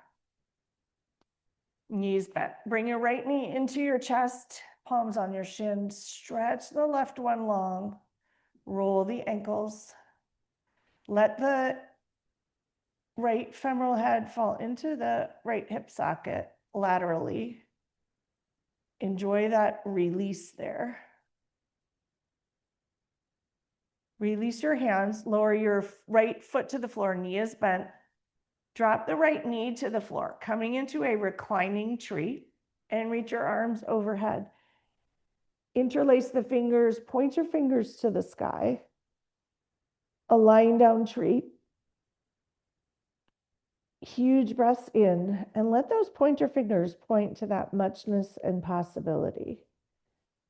Knees bent. Bring your right knee into your chest. palms on your shins, stretch the left one long, roll the ankles. Let the right femoral head fall into the right hip socket laterally. Enjoy that release there. Release your hands, lower your right foot to the floor, knee is bent. Drop the right knee to the floor, coming into a reclining tree, and reach your arms overhead. Interlace the fingers, point your fingers to the sky. A lying down tree. Huge breaths in, and let those pointer fingers point to that muchness and possibility.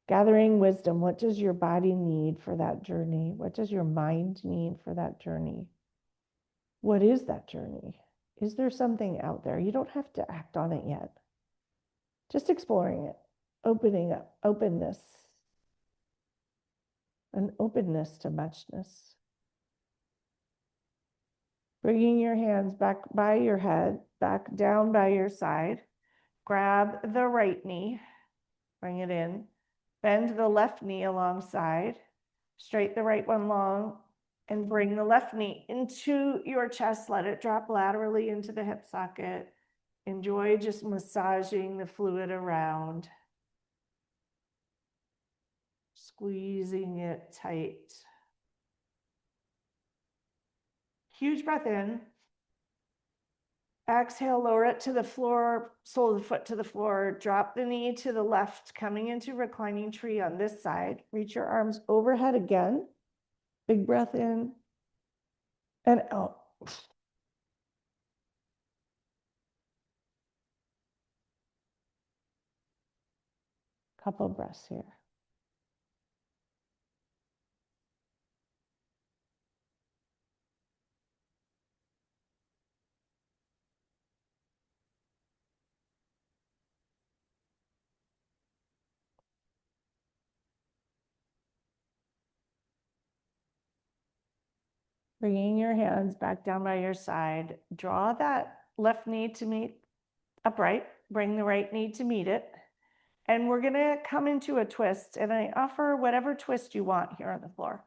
Gathering wisdom, what does your body need for that journey? What does your mind need for that journey? What is that journey? Is there something out there? You don't have to act on it yet. Just exploring it, opening up, openness, an openness to muchness. Bringing your hands back by your head, back down by your side. Grab the right knee, bring it in. Bend the left knee alongside. Straight the right one long, and bring the left knee into your chest. Let it drop laterally into the hip socket. Enjoy just massaging the fluid around. Squeezing it tight. Huge breath in. Exhale, lower it to the floor, sole of the foot to the floor. Drop the knee to the left, coming into reclining tree on this side. Reach your arms overhead again. Big breath in and out. Couple breaths here. Bringing your hands back down by your side. Draw that left knee to meet upright. Bring the right knee to meet it. And we're going to come into a twist. And I offer whatever twist you want here on the floor.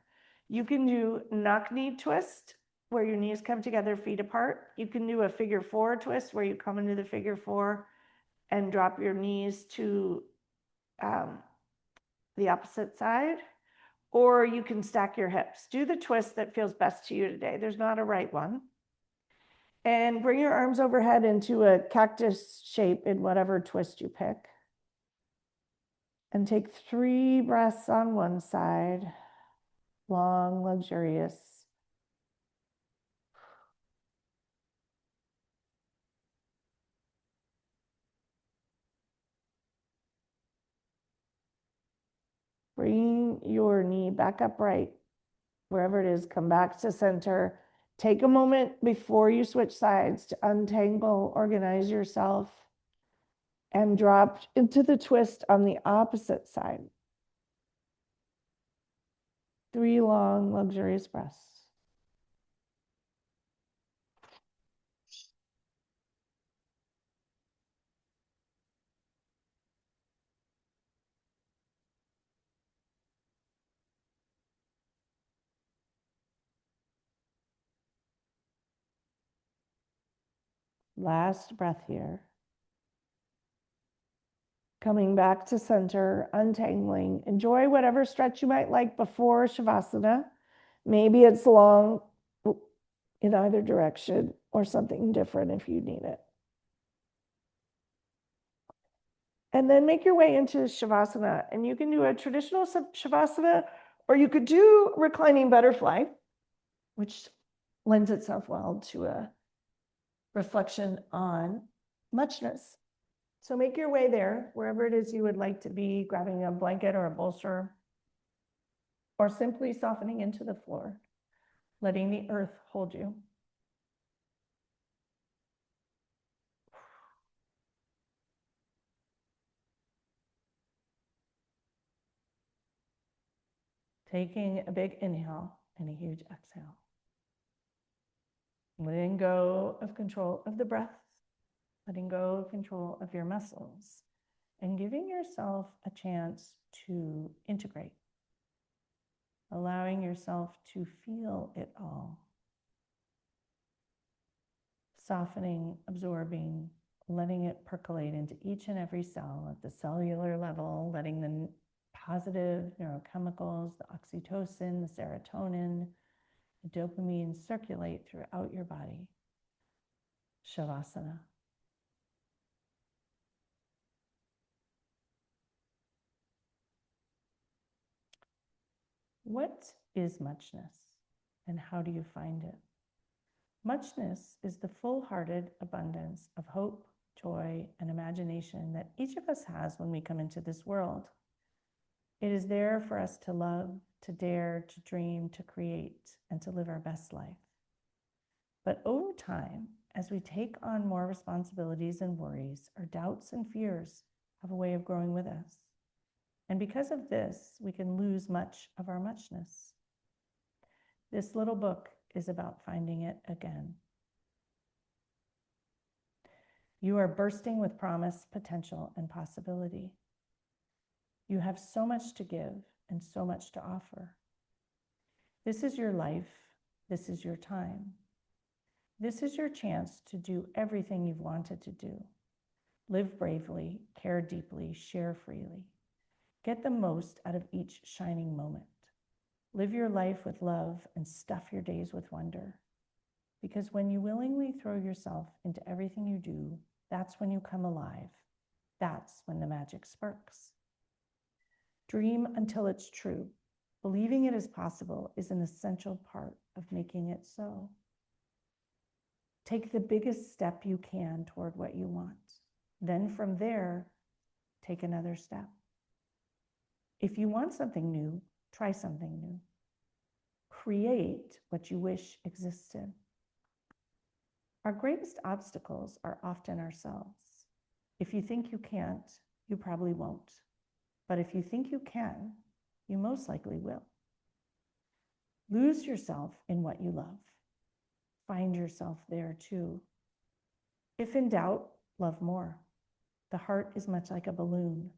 You can do knock-knee twist, where your knees come together, feet apart. You can do a figure four twist, where you come into the figure four and drop your knees to the opposite side. Or you can stack your hips. Do the twist that feels best to you today. There's not a right one. And bring your arms overhead into a cactus shape in whatever twist you pick. And take 3 breaths on one side. Long, luxurious. Bring your knee back upright, wherever it is. Come back to center. Take a moment before you switch sides to untangle, organize yourself, and drop into the twist on the opposite side. 3 long, luxurious breaths. Last breath here. Coming back to center, untangling. Enjoy whatever stretch you might like before Shavasana. Maybe it's long in either direction or something different if you need it. And then make your way into Shavasana. And you can do a traditional Shavasana, or you could do reclining butterfly, which lends itself well to a reflection on muchness. So make your way there, wherever it is you would like to be, grabbing a blanket or a bolster, or simply softening into the floor, letting the earth hold you. Taking a big inhale and a huge exhale. Letting go of control of the breath, letting go of control of your muscles, and giving yourself a chance to integrate, allowing yourself to feel it all, softening, absorbing, letting it percolate into each and every cell at the cellular level, letting the positive neurochemicals, the oxytocin, the serotonin, the dopamine circulate throughout your body. Shavasana. What is muchness and how do you find it? Muchness is the full-hearted abundance of hope, joy, and imagination that each of us has when we come into this world. It is there for us to love, to dare, to dream, to create, and to live our best life. But over time, as we take on more responsibilities and worries, our doubts and fears have a way of growing with us. And because of this, we can lose much of our muchness. This little book is about finding it again. You are bursting with promise, potential, and possibility. You have so much to give and so much to offer. This is your life. This is your time. This is your chance to do everything you've wanted to do. Live bravely, care deeply, share freely. Get the most out of each shining moment. Live your life with love and stuff your days with wonder. Because when you willingly throw yourself into everything you do, that's when you come alive. That's when the magic sparks. Dream until it's true. Believing it is possible is an essential part of making it so. Take the biggest step you can toward what you want. Then from there, take another step. If you want something new, try something new. Create what you wish existed. Our greatest obstacles are often ourselves. If you think you can't, you probably won't. But if you think you can, you most likely will. Lose yourself in what you love. Find yourself there too. If in doubt, love more. The heart is much like a balloon.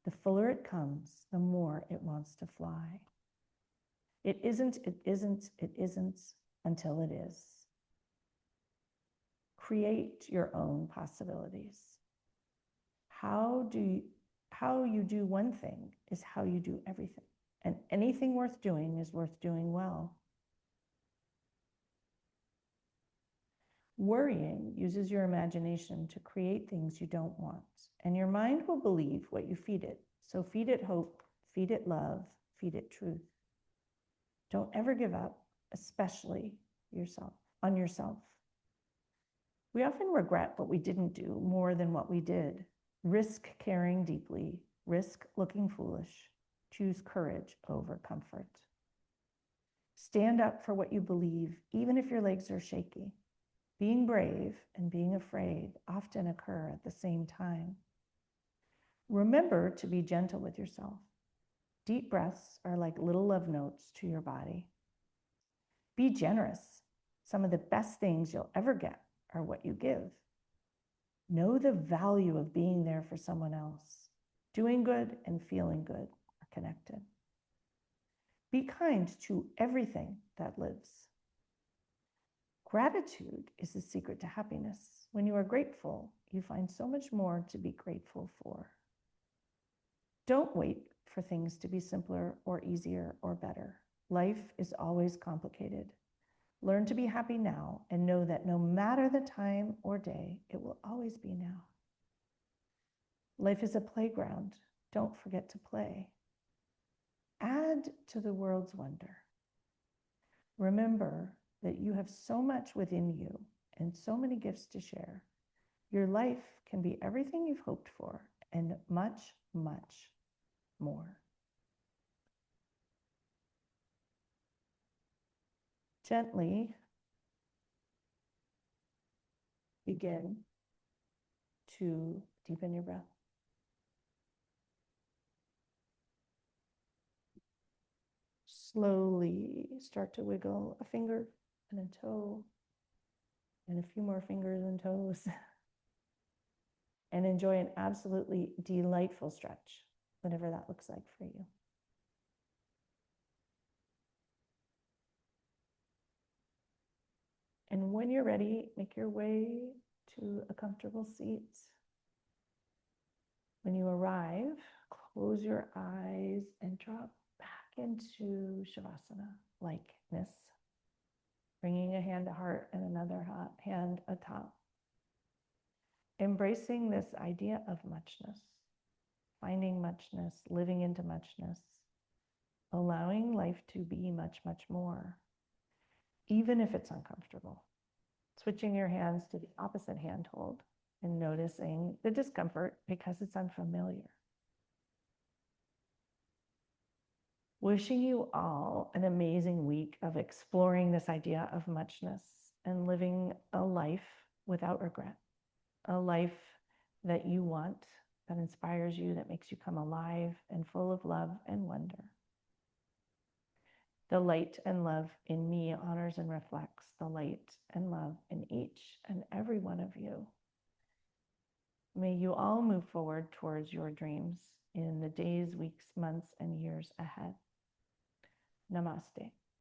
The fuller it comes, the more it wants to fly. It isn't until it is. Create your own possibilities. How you do one thing is how you do everything. And anything worth doing is worth doing well. Worrying uses your imagination to create things you don't want, and your mind will believe what you feed it. So feed it hope, feed it love, feed it truth. Don't ever give up, especially on yourself. We often regret what we didn't do more than what we did. Risk caring deeply, risk looking foolish, choose courage over comfort. Stand up for what you believe, even if your legs are shaky. Being brave and being afraid often occur at the same time. Remember to be gentle with yourself. Deep breaths are like little love notes to your body. Be generous. Some of the best things you'll ever get are what you give. Know the value of being there for someone else. Doing good and feeling good are connected. Be kind to everything that lives. Gratitude is the secret to happiness. When you are grateful, you find so much more to be grateful for. Don't wait for things to be simpler or easier or better. Life is always complicated. Learn to be happy now and know that no matter the time or day, it will always be now. Life is a playground. Don't forget to play. Add to the world's wonder. Remember that you have so much within you and so many gifts to share. Your life can be everything you've hoped for and much, much more. Gently begin to deepen your breath. Slowly start to wiggle a finger and a toe and a few more fingers and toes. and enjoy an absolutely delightful stretch, whatever that looks like for you. And when you're ready, make your way to a comfortable seat. When you arrive, close your eyes and drop back into Shavasana, likeness, bringing a hand to heart and another hand atop. Embracing this idea of muchness, finding muchness, living into muchness, allowing life to be much, much more, even if it's uncomfortable. Switching your hands to the opposite hand hold and noticing the discomfort because it's unfamiliar. Wishing you all an amazing week of exploring this idea of muchness and living a life without regret, a life that you want, that inspires you, that makes you come alive and full of love and wonder. The light and love in me honors and reflects the light and love in each and every one of you. May you all move forward towards your dreams in the days, weeks, months, and years ahead. Namaste.